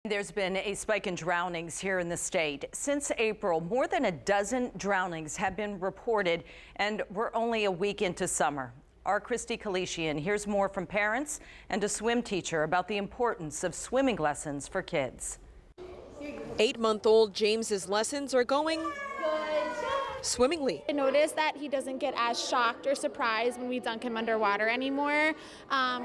There's been a spike in drownings here in the state. Since April, more than a dozen drownings have been reported, and we're only a week into summer. Our Christy Kalishian hears more from parents and a swim teacher about the importance of swimming lessons for kids. 8-month-old James's lessons are going swimmingly. I noticed that he doesn't get as shocked or surprised when we dunk him underwater anymore,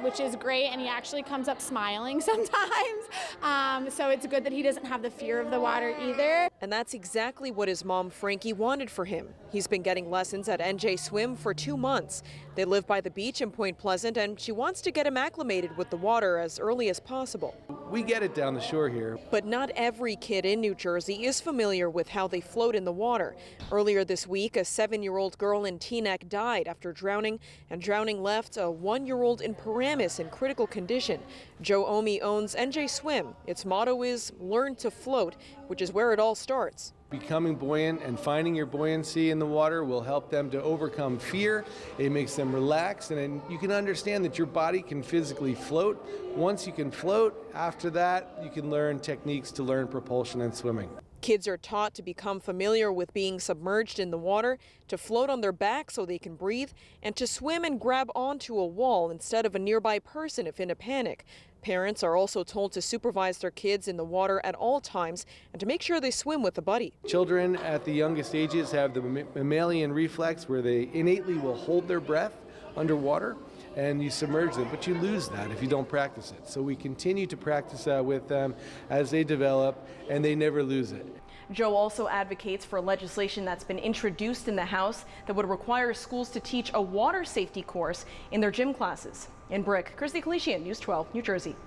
which is great, and he actually comes up smiling sometimes. So it's good that he doesn't have the fear of the water either. And that's exactly what his mom, Frankie, wanted for him. He's been getting lessons at NJ Swim for 2 months. They live by the beach in Point Pleasant, and she wants to get him acclimated with the water as early as possible. We get it down the shore here. But not every kid in New Jersey is familiar with how they float in the water. Earlier this week, a 7-year-old girl in Teaneck died after drowning, and drowning left a 1-year-old in Paramus in critical condition. Joe Omi owns NJ Swim. Its motto is learn to float, which is where it all starts. Becoming buoyant and finding your buoyancy in the water will help them to overcome fear. It makes them relax, and then you can understand that your body can physically float. Once you can float, after that, you can learn techniques to learn propulsion and swimming. Kids are taught to become familiar with being submerged in the water, to float on their back so they can breathe, and to swim and grab onto a wall instead of a nearby person if in a panic. Parents are also told to supervise their kids in the water at all times and to make sure they swim with a buddy. Children at the youngest ages have the mammalian reflex where they innately will hold their breath underwater, and you submerge them, but you lose that if you don't practice it. So we continue to practice that with them as they develop, and they never lose it. Joe also advocates for legislation that's been introduced in the House that would require schools to teach a water safety course in their gym classes. In Brick, Christy Kalishian, News 12, New Jersey.